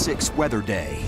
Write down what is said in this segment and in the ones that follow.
6 Weather Day.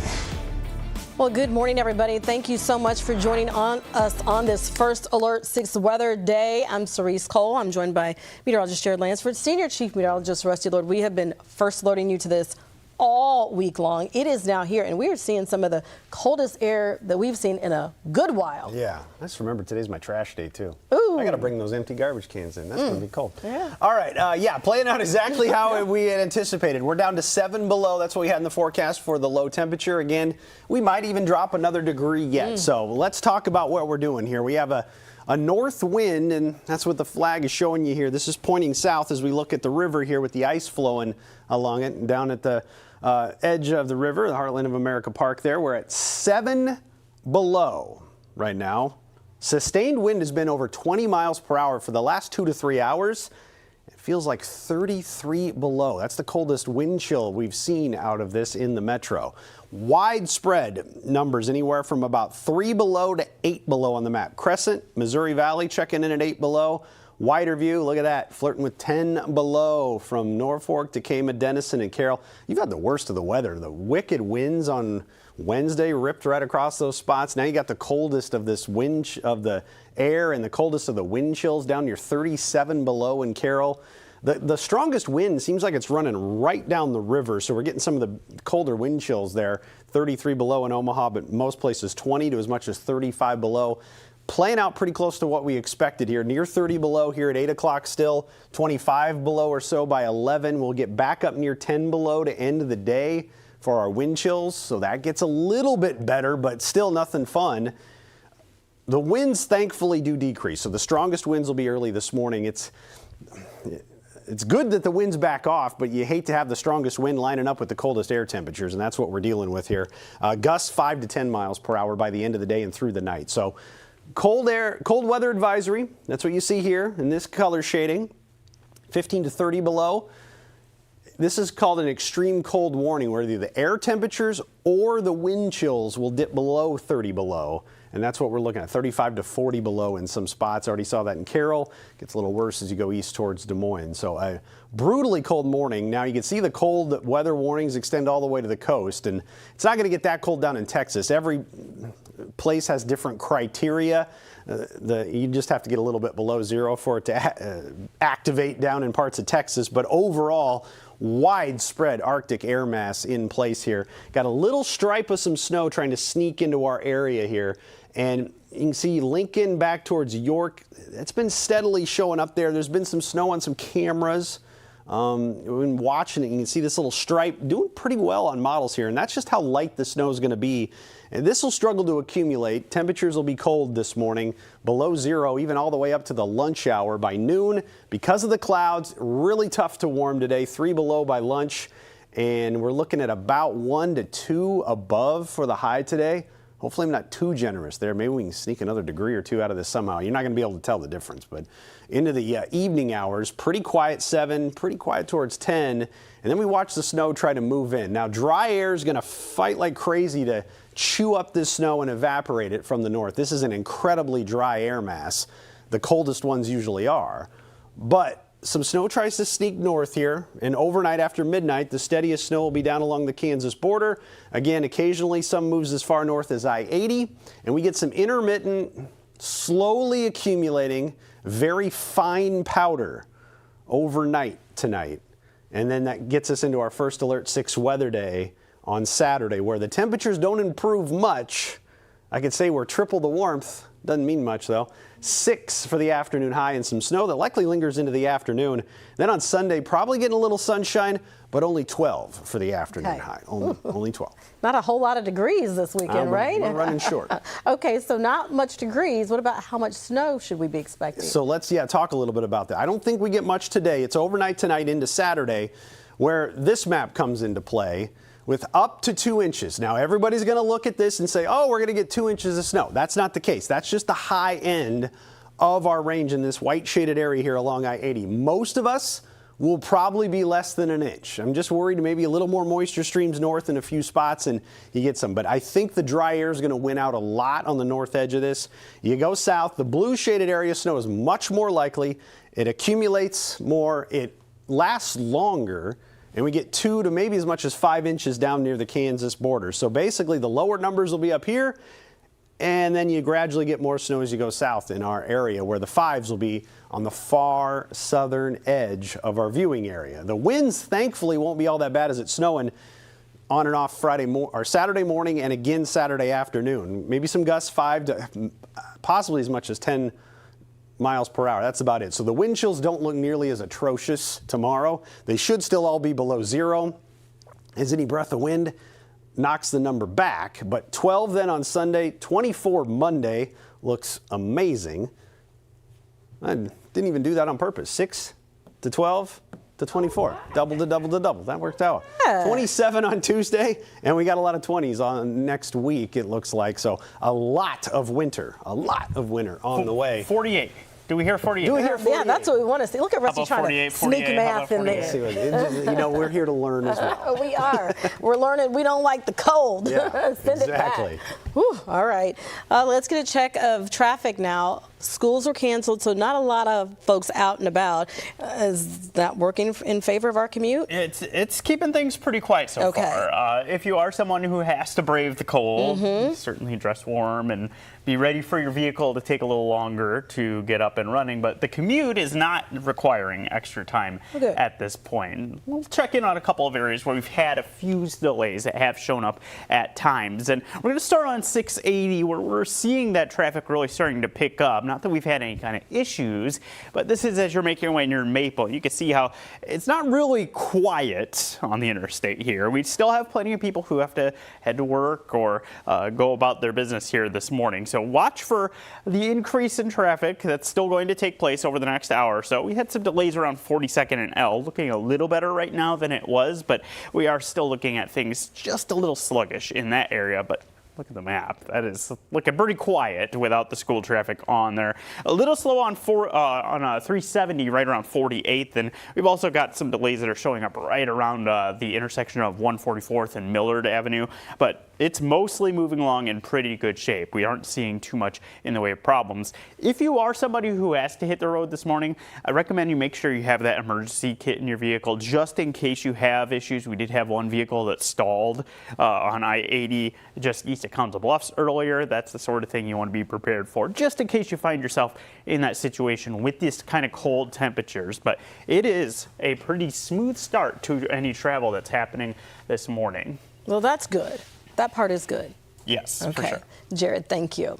Well, good morning, everybody. Thank you so much for joining us on this First Alert 6 Weather Day. I'm Cerise Cole. I'm joined by meteorologist Jared Lansford, Senior Chief Meteorologist Rusty Lord. We have been first alerting you to this all week long. It is now here, and we are seeing some of the coldest air that we've seen in a good while. Yeah, I just remember today's my trash day, too. Ooh. I got to bring those empty garbage cans in. That's going to be cold. Yeah. All right, playing out exactly how we had anticipated. We're down to 7 below. That's what we had in the forecast for the low temperature. Again, we might even drop another degree yet. So let's talk about what we're doing here. We have a north wind, and that's what the flag is showing you here. This is pointing south as we look at the river here with the ice flowing along it. And down at the edge of the river, the Heartland of America Park there, we're at 7 below right now. Sustained wind has been over 20 miles per hour for the last 2 to 3 hours. It feels like 33 below. That's the coldest wind chill we've seen out of this in the metro. Widespread numbers, anywhere from about 3 below to 8 below on the map. Crescent, Missouri Valley checking in at 8 below. Wider view, look at that, flirting with 10 below from Norfolk to Kama, Denison, and Carroll. You've had the worst of the weather. The wicked winds on Wednesday ripped right across those spots. Now you got the coldest of this wind of the air and the coldest of the wind chills down near 37 below in Carroll. The strongest wind seems like it's running right down the river, so we're getting some of the colder wind chills there. 33 below in Omaha, but most places 20 to as much as 35 below. Playing out pretty close to what we expected here. Near 30 below here at 8 o'clock still. 25 below or so by 11. We'll get back up near 10 below to end of the day for our wind chills. So that gets a little bit better, but still nothing fun. The winds thankfully do decrease. So the strongest winds will be early this morning. It's good that the winds back off, but you hate to have the strongest wind lining up with the coldest air temperatures, and that's what we're dealing with here. Gusts 5 to 10 miles per hour by the end of the day and through the night. So cold weather advisory, that's what you see here in this color shading, 15 to 30 below. This is called an extreme cold warning, where either the air temperatures or the wind chills will dip below 30 below. And that's what we're looking at, 35 to 40 below in some spots. Already saw that in Carroll. Gets a little worse as you go east towards Des Moines. So a brutally cold morning. Now you can see the cold weather warnings extend all the way to the coast. And it's not going to get that cold down in Texas. Every place has different criteria. You just have to get a little bit below zero for it to activate down in parts of Texas. But overall, widespread Arctic air mass in place here. Got a little stripe of some snow trying to sneak into our area here. And you can see Lincoln back towards York. It's been steadily showing up there. There's been some snow on some cameras. We've been watching it. You can see this little stripe doing pretty well on models here. And that's just how light the snow is going to be. And this will struggle to accumulate. Temperatures will be cold this morning, below zero, even all the way up to the lunch hour. By noon, because of the clouds, really tough to warm today. 3 below by lunch. And we're looking at about 1 to 2 above for the high today. Hopefully I'm not too generous there. Maybe we can sneak another degree or 2 out of this somehow. You're not going to be able to tell the difference. But into the evening hours, pretty quiet 7, pretty quiet towards 10. And then we watch the snow try to move in. Now, dry air is going to fight like crazy to chew up this snow and evaporate it from the north. This is an incredibly dry air mass. The coldest ones usually are. But some snow tries to sneak north here, and overnight after midnight, the steadiest snow will be down along the Kansas border. Again, occasionally some moves as far north as I-80, and we get some intermittent, slowly accumulating, very fine powder overnight tonight. And then that gets us into our First Alert 6 weather day on Saturday, where the temperatures don't improve much. I could say we're triple the warmth. Doesn't mean much, though. 6 for the afternoon high and some snow that likely lingers into the afternoon. Then on Sunday, probably getting a little sunshine, but only 12 for the afternoon high. Only 12. Not a whole lot of degrees this weekend, right? We're running short. Okay, so not much degrees. What about how much snow should we be expecting? So let's talk a little bit about that. I don't think we get much today. It's overnight tonight into Saturday, where this map comes into play with up to 2 inches. Now, everybody's going to look at this and say, oh, we're going to get 2 inches of snow. That's not the case. That's just the high end of our range in this white shaded area here along I-80. Most of us will probably be less than an inch. I'm just worried maybe a little more moisture streams north in a few spots and you get some. But I think the dry air is going to win out a lot on the north edge of this. You go south, the blue shaded area snow is much more likely. It accumulates more. It lasts longer. and we get 2 to maybe as much as 5 inches down near the Kansas border. So basically the lower numbers will be up here, and then you gradually get more snow as you go south in our area, where the 5s will be on the far southern edge of our viewing area. The winds thankfully won't be all that bad as it's snowing on and off Saturday morning and again Saturday afternoon. Maybe some gusts 5 to possibly as much as 10 miles per hour. That's about it. So the wind chills don't look nearly as atrocious tomorrow. They should still all be below 0. As any breath of wind knocks the number back. But 12 then on Sunday, 24 Monday looks amazing. I didn't even do that on purpose. 6 to 12 to 24. Double to double to double. That worked out. Yeah. 27 on Tuesday, and we got a lot of 20s on next week, it looks like. So a lot of winter on the way. 48. Do we hear 48? Do we hear 48? Yeah, that's what we want to see. Look at Rusty trying to sneak math in there. You know, we're here to learn as well. We are. We're learning. We don't like the cold. Yeah, Send exactly. it back. Whew, all right. Let's get a check of traffic now. Schools are canceled, so not a lot of folks out and about. Is that working in favor of our commute? It's keeping things pretty quiet so far. If you are someone who has to brave the cold, certainly dress warm and be ready for your vehicle to take a little longer to get up and running. But the commute is not requiring extra time at this point. We'll check in on a couple of areas where we've had a few delays that have shown up at times. And we're going to start on 680, where we're seeing that traffic really starting to pick up. Not that we've had any kind of issues, but this is as you're making your way near Maple. You can see how it's not really quiet on the interstate here. We still have plenty of people who have to head to work or go about their business here this morning. So watch for the increase in traffic that's still going to take place over the next hour or so. We had some delays around 42nd and L, looking a little better right now than it was, but we are still looking at things just a little sluggish in that area. But look at the map. That is looking pretty quiet without the school traffic on there. A little slow on 370 right around 48th, and we've also got some delays that are showing up right around the intersection of 144th and Millard Avenue. But it's mostly moving along in pretty good shape. We aren't seeing too much in the way of problems. If you are somebody who has to hit the road this morning, I recommend you make sure you have that emergency kit in your vehicle just in case you have issues. We did have one vehicle that stalled on I-80 just east of Council Bluffs earlier. That's the sort of thing you want to be prepared for, just in case you find yourself in that situation with this kind of cold temperatures. But it is a pretty smooth start to any travel that's happening this morning. Well, that's good. That part is good. Yes, okay. for sure. Jared, thank you.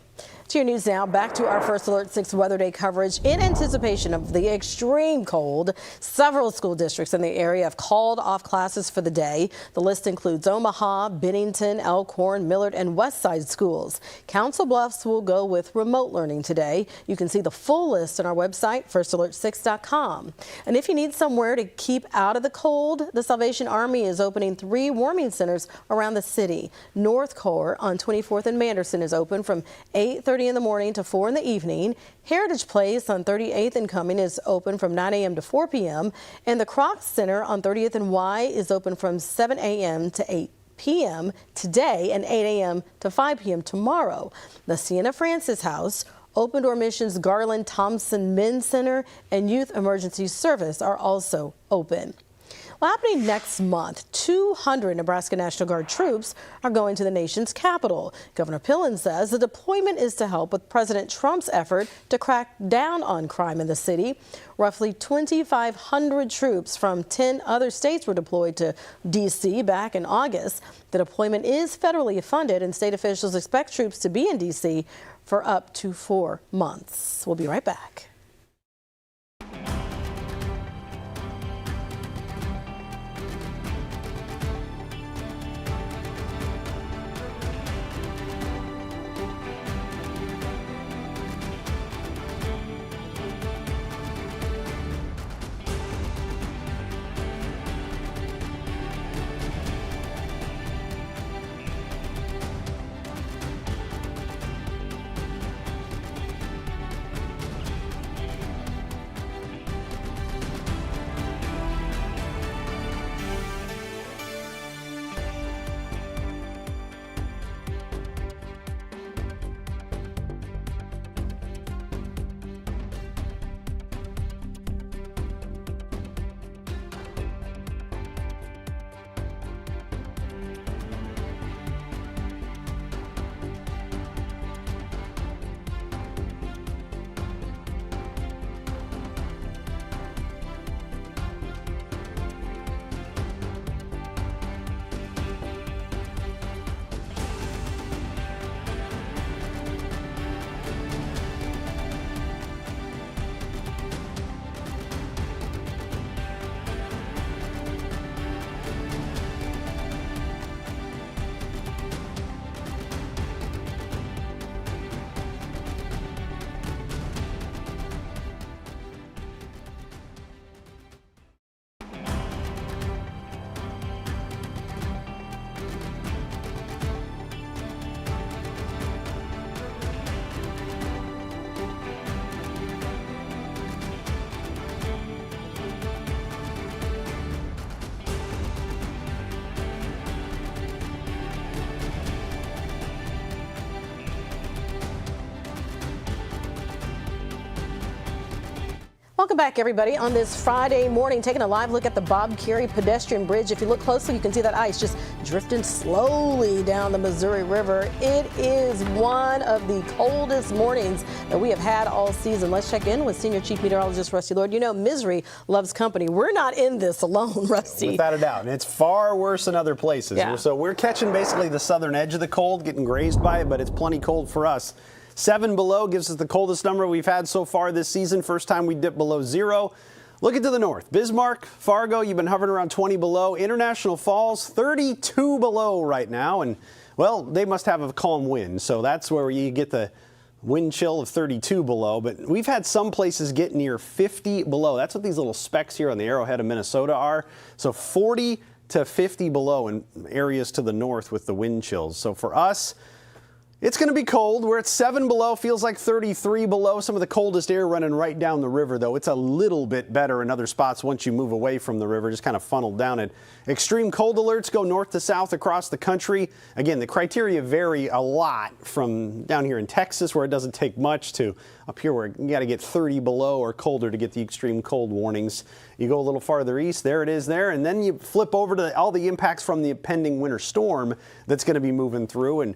To your news now, back to our First Alert 6 Weather Day coverage. In anticipation of the extreme cold, several school districts in the area have called off classes for the day. The list includes Omaha, Bennington, Elkhorn, Millard, and Westside schools. Council Bluffs will go with remote learning today. You can see the full list on our website, firstalert6.com. And if you need somewhere to keep out of the cold, the Salvation Army is opening 3 warming centers around the city. North Corps on 24th and Manderson is open from 8:30 in the morning to 4 in the evening. Heritage Place on 38th and Cumming is open from 9 a.m. to 4 p.m. And the Crocs Center on 30th and Y is open from 7 a.m. to 8 p.m. today and 8 a.m. to 5 p.m. tomorrow. The Sienna Francis House, Open Door Missions Garland Thompson Men's Center, and Youth Emergency Service are also open. Well, happening next month, 200 Nebraska National Guard troops are going to the nation's capital. Governor Pillen says the deployment is to help with President Trump's effort to crack down on crime in the city. Roughly 2,500 troops from 10 other states were deployed to D.C. back in August. The deployment is federally funded, and state officials expect troops to be in D.C. for up to 4 months. We'll be right back. Welcome back, everybody, on this Friday morning, taking a live look at the Bob Carey pedestrian bridge. If you look closely, you can see that ice just drifting slowly down the Missouri River. It is one of the coldest mornings that we have had all season. Let's check in with Senior Chief Meteorologist Rusty Lord. You know, misery loves company. We're not in this alone, Rusty. Without a doubt. And it's far worse in other places. Yeah. So we're catching basically the southern edge of the cold, getting grazed by it, but it's plenty cold for us. 7 below gives us the coldest number we've had so far this season. First time we dipped below 0. Looking to the north, Bismarck, Fargo, you've been hovering around 20 below. International Falls, 32 below right now. And, well, they must have a calm wind. So that's where you get the wind chill of 32 below. But we've had some places get near 50 below. That's what these little specks here on the arrowhead of Minnesota are. So 40 to 50 below in areas to the north with the wind chills. So for us, it's going to be cold. We're at 7 below, feels like 33 below. Some of the coldest air running right down the river, though. It's a little bit better in other spots once you move away from the river, just kind of funneled down it. Extreme cold alerts go north to south across the country. Again, the criteria vary a lot from down here in Texas, where it doesn't take much, to up here where you got to get 30 below or colder to get the extreme cold warnings. You go a little farther east, there it is there, and then you flip over to all the impacts from the pending winter storm that's going to be moving through. And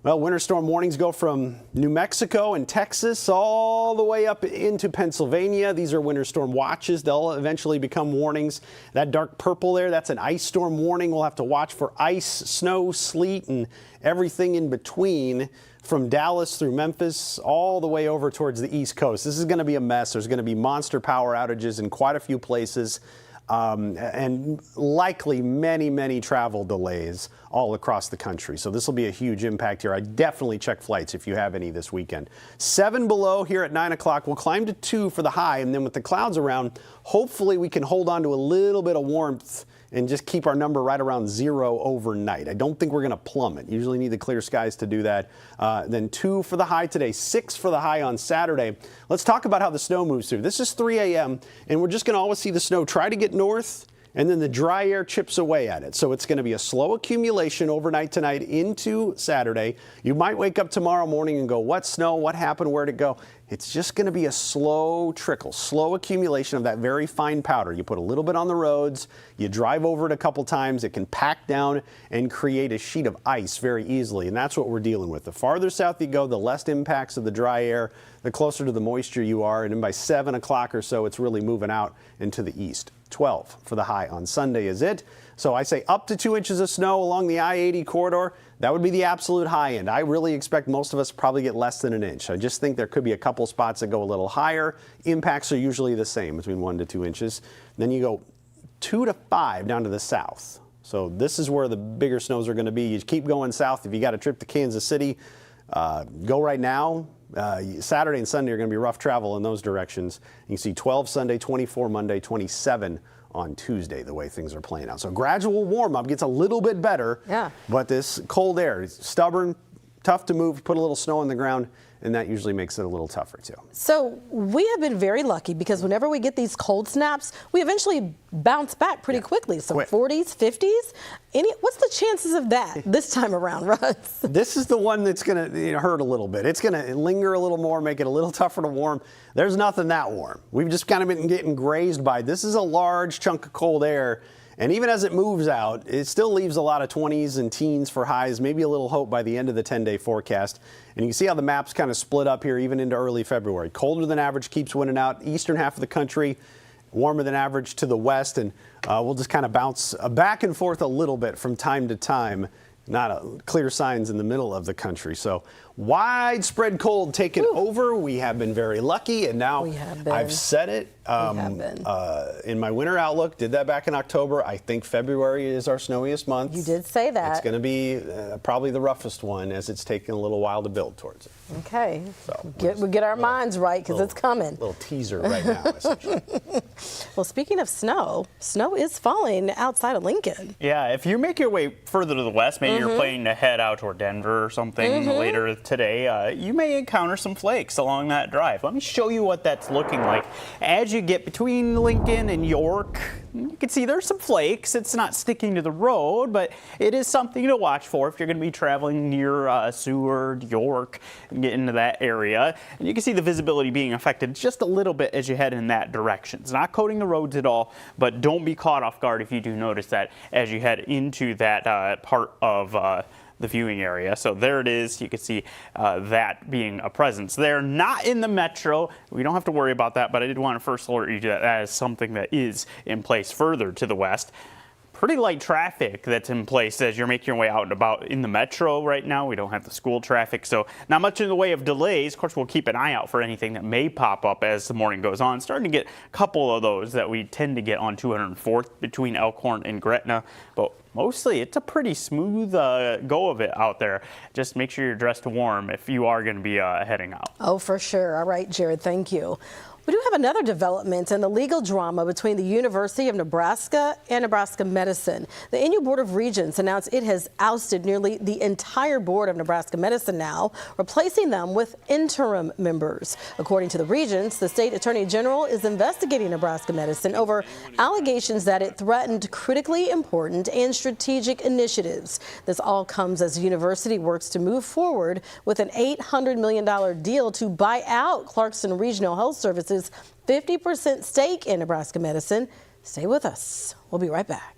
well, winter storm warnings go from New Mexico and Texas all the way up into Pennsylvania. These are winter storm watches. They'll eventually become warnings. That dark purple there, that's an ice storm warning. We'll have to watch for ice, snow, sleet, and everything in between from Dallas through Memphis all the way over towards the East Coast. This is going to be a mess. There's going to be monster power outages in quite a few places. And likely many travel delays all across the country. So this will be a huge impact here. I definitely check flights if you have any this weekend. 7 below here at 9 o'clock. We'll climb to 2 for the high, and then with the clouds around, hopefully we can hold on to a little bit of warmth and just keep our number right around 0 overnight. I don't think we're going to plummet. Usually need the clear skies to do that. Then 2 for the high today, 6 for the high on Saturday. Let's talk about how the snow moves through. This is 3 a.m., and we're just going to always see the snow try to get north, and then the dry air chips away at it. So it's going to be a slow accumulation overnight tonight into Saturday. You might wake up tomorrow morning and go, what snow? What happened? Where'd it go? It's just going to be a slow trickle, slow accumulation of that very fine powder. You put a little bit on the roads, you drive over it a couple times, it can pack down and create a sheet of ice very easily, and that's what we're dealing with. The farther south you go, the less impacts of the dry air, the closer to the moisture you are, and then by 7 o'clock or so, it's really moving out into the east. 12 for the high on Sunday is it. So I say up to 2 inches of snow along the I-80 corridor. That would be the absolute high end. I really expect most of us to probably get less than an inch. I just think there could be a couple spots that go a little higher. Impacts are usually the same, between 1 to 2 inches. Then you go 2 to 5 down to the south. So this is where the bigger snows are going to be. You keep going south. If you got a trip to Kansas City, go right now. Saturday and Sunday are going to be rough travel in those directions. You can see 12 Sunday, 24 Monday, 27 on Tuesday, the way things are playing out. So gradual warm up gets a little bit better, but this cold air is stubborn, tough to move, put a little snow on the ground, and that usually makes it a little tougher too. So we have been very lucky because whenever we get these cold snaps, we eventually bounce back pretty quickly. So 40s, 50s. What's the chances of that this time around, Russ? This is the one that's going to hurt a little bit. It's going to linger a little more, make it a little tougher to warm. There's nothing that warm. We've just kind of been getting grazed by. This is a large chunk of cold air. And even as it moves out, it still leaves a lot of 20s and teens for highs, maybe a little hope by the end of the 10-day forecast. And you can see how the map's kind of split up here even into early February. Colder than average keeps winning out. Eastern half of the country, warmer than average to the west. And we'll just kind of bounce back and forth a little bit from time to time. Not clear signs in the middle of the country. So widespread cold taken over. We have been very lucky, and now I've said it in my winter outlook. Did that back in October. I think February is our snowiest month. You did say that. It's going to be probably the roughest one, as it's taken a little while to build towards it. Okay. So we get our minds right because it's coming. Little teaser right now, essentially. Well, speaking of snow is falling outside of Lincoln. Yeah, if you make your way further to the west, maybe you're planning to head out toward Denver or something later today, you may encounter some flakes along that drive. Let me show you what that's looking like. As you get between Lincoln and York, you can see there's some flakes. It's not sticking to the road, but it is something to watch for if you're going to be traveling near Seward, York, and get into that area. And you can see the visibility being affected just a little bit as you head in that direction. It's not coating the roads at all, but don't be caught off guard if you do notice that as you head into that part of the viewing area. So there it is. You can see that being a presence there. Not in the metro. We don't have to worry about that, but I did want to first alert you that that is something that is in place further to the west. Pretty light traffic that's in place as you're making your way out and about in the metro right now. We don't have the school traffic, so not much in the way of delays. Of course, we'll keep an eye out for anything that may pop up as the morning goes on. Starting to get a couple of those that we tend to get on 204th between Elkhorn and Gretna, but mostly it's a pretty smooth go of it out there. Just make sure you're dressed warm if you are going to be heading out. Oh, for sure. All right, Jared, thank you. We do have another development in the legal drama between the University of Nebraska and Nebraska Medicine. The annual Board of Regents announced it has ousted nearly the entire board of Nebraska Medicine now, replacing them with interim members. According to the Regents, the state attorney general is investigating Nebraska Medicine over allegations that it threatened critically important and strategic initiatives. This all comes as the university works to move forward with an $800 million deal to buy out Clarkson Regional Health Services 50% stake in Nebraska Medicine. Stay with us. We'll be right back.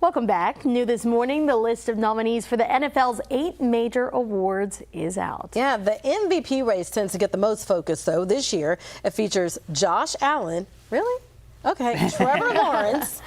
Welcome back. New this morning, the list of nominees for the NFL's 8 major awards is out. Yeah, the MVP race tends to get the most focus, though. This year, it features Josh Allen. Really? Okay. Trevor Lawrence,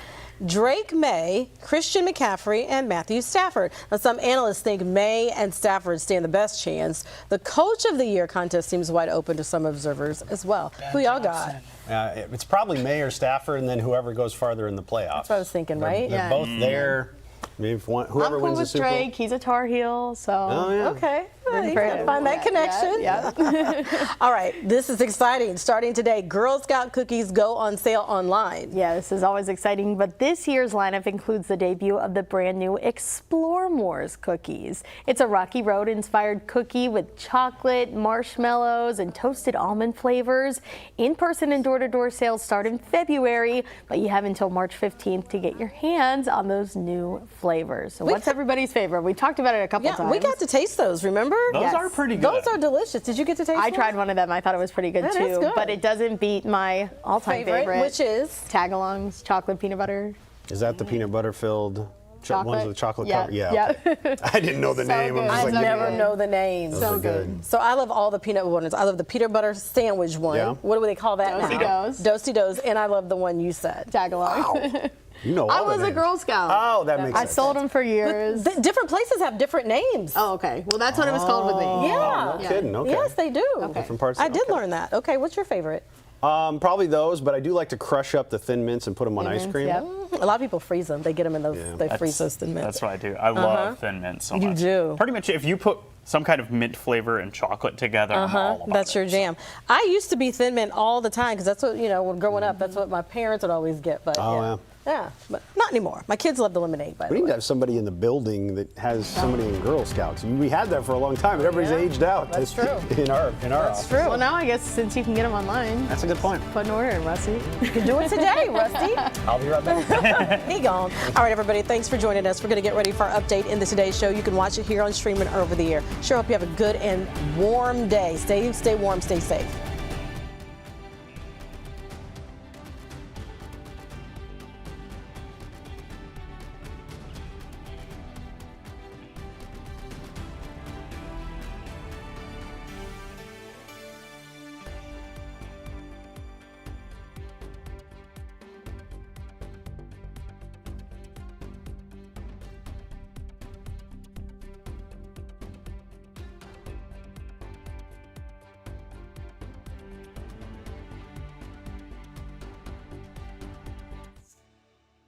Drake May, Christian McCaffrey, and Matthew Stafford. Now, some analysts think May and Stafford stand the best chance. The Coach of the Year contest seems wide open to some observers as well. Who y'all got? It's probably May or Stafford, and then whoever goes farther in the playoffs. That's what I was thinking, right? They're both there. I mean, whoever wins the Super Bowl. Drake. He's a Tar Heel, so. Oh, yeah. Okay. You can find that connection. Yeah. All right. This is exciting. Starting today, Girl Scout cookies go on sale online. Yeah, this is always exciting, but this year's lineup includes the debut of the brand new Explore More's cookies. It's a Rocky Road inspired cookie with chocolate, marshmallows, and toasted almond flavors. In-person and door-to-door sales start in February, but you have until March 15th to get your hands on those new flavors. So what's everybody's favorite? We talked about it a couple times. Yeah, we got to taste those, remember? Those are pretty good. Those are delicious. Did you get to taste I one? tried one of them. I thought it was pretty good That too. is good. But it doesn't beat my all-time favorite, which is Tagalongs chocolate peanut butter. Is that the peanut butter filled Ones with chocolate yeah. cover. Yeah. Okay. I didn't know the name. Good. I'm just I like, never know the names. So good. So I love all the peanut ones. I love the peanut butter sandwich one. Yeah. What do they call that now? Do-si-dos. Do-si-dos. And I love the one you said. Tag-along. Wow. You know all I the was a names. Girl Scout. Oh, that makes sense. I sold them for years. Different places have different names. Oh, okay. Well, that's what it was called with me. Yeah. No kidding. Okay. Yes, they do. Okay. Different parts. I did okay. learn that. Okay, what's your favorite? Probably those, but I do like to crush up the Thin Mints and put them on ice Mints, cream. yeah. A lot of people freeze them. They get them in those. Yeah. They freeze those Thin Mints. That's what I do. I love Thin Mint so You much. do. Pretty much if you put some kind of mint flavor and chocolate together, I'm all about That's it. your jam. I used to be Thin Mint all the time because that's what, when growing up, that's what my parents would always get. But Oh, yeah, but not anymore. My kids love the lemonade, by the We need way. to have somebody in the building that has somebody in Girl Scouts. We had that for a long time, but everybody's aged out. That's true. In our office. True. Well, now I guess since you can get them online, That's a good point. put an order in, Rusty. You can do it today, Rusty. I'll be right back. He gone. All right, everybody, thanks for joining us. We're going to get ready for our update in the Today Show. You can watch it here on streaming or over the air. Sure hope you have a good and warm day. Stay warm, stay safe.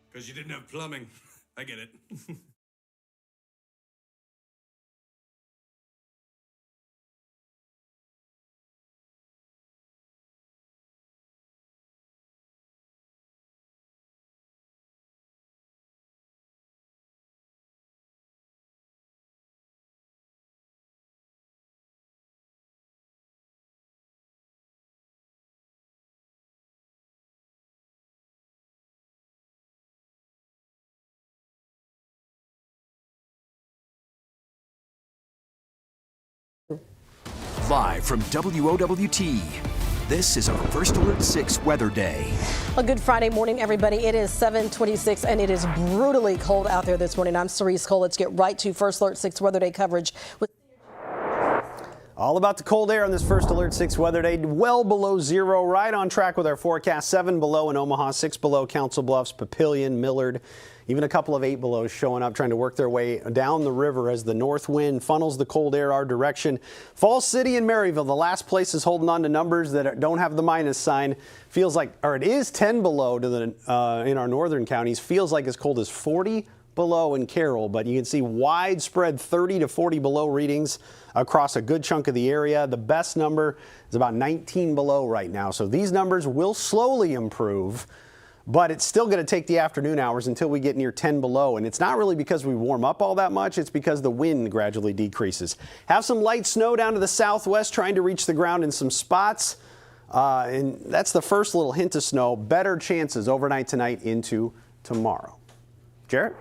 Because you didn't have plumbing. I get it. Live from WOWT, this is our First Alert 6 weather day. A good Friday morning, everybody. It is 7:26 and it is brutally cold out there this morning. I'm Cerise Cole. Let's get right to First Alert 6 weather day coverage. All about the cold air on this First Alert 6 weather day. Well below zero, right on track with our forecast. 7 below in Omaha, 6 below Council Bluffs, Papillion, Millard. Even a couple of 8 belows showing up, trying to work their way down the river as the north wind funnels the cold air our direction. Falls City and Maryville, the last places holding on to numbers that don't have the minus sign. Feels like, or it is 10 below to the in our northern counties. Feels like as cold as 40 below in Carroll, but you can see widespread 30 to 40 below readings across a good chunk of the area. The best number is about 19 below right now. So these numbers will slowly improve, but it's still going to take the afternoon hours until we get near 10 below. And it's not really because we warm up all that much. It's because the wind gradually decreases. Have some light snow down to the southwest, trying to reach the ground in some spots. And that's the first little hint of snow. Better chances overnight tonight into tomorrow. Jarrett?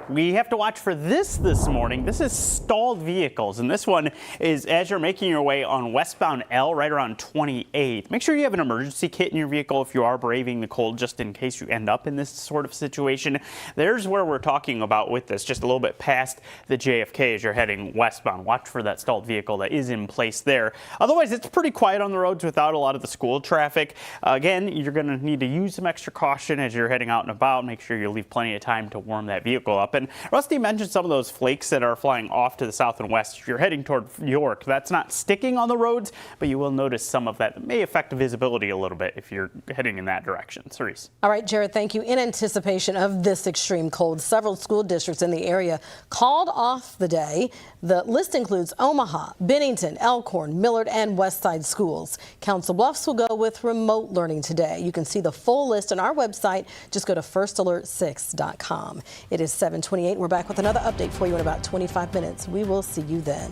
We have to watch for this morning. This is stalled vehicles, and this one is as you're making your way on westbound L right around 28th. Make sure you have an emergency kit in your vehicle if you are braving the cold, just in case you end up in this sort of situation. There's where we're talking about with this, just a little bit past the JFK as you're heading westbound. Watch for that stalled vehicle that is in place there. Otherwise, it's pretty quiet on the roads without a lot of the school traffic. Again, you're going to need to use some extra caution as you're heading out and about. Make sure you leave plenty of time to warm that vehicle up. And Rusty mentioned some of those flakes that are flying off to the south and west. If you're heading toward York, that's not sticking on the roads, but you will notice some of that may affect visibility a little bit if you're heading in that direction. Cerise. All right, Jared, thank you. In anticipation of this extreme cold, several school districts in the area called off the day. The list includes Omaha, Bennington, Elkhorn, Millard, and Westside schools. Council Bluffs will go with remote learning today. You can see the full list on our website. Just go to firstalert6.com. It is 7:28. We're back with another update for you in about 25 minutes. We will see you then.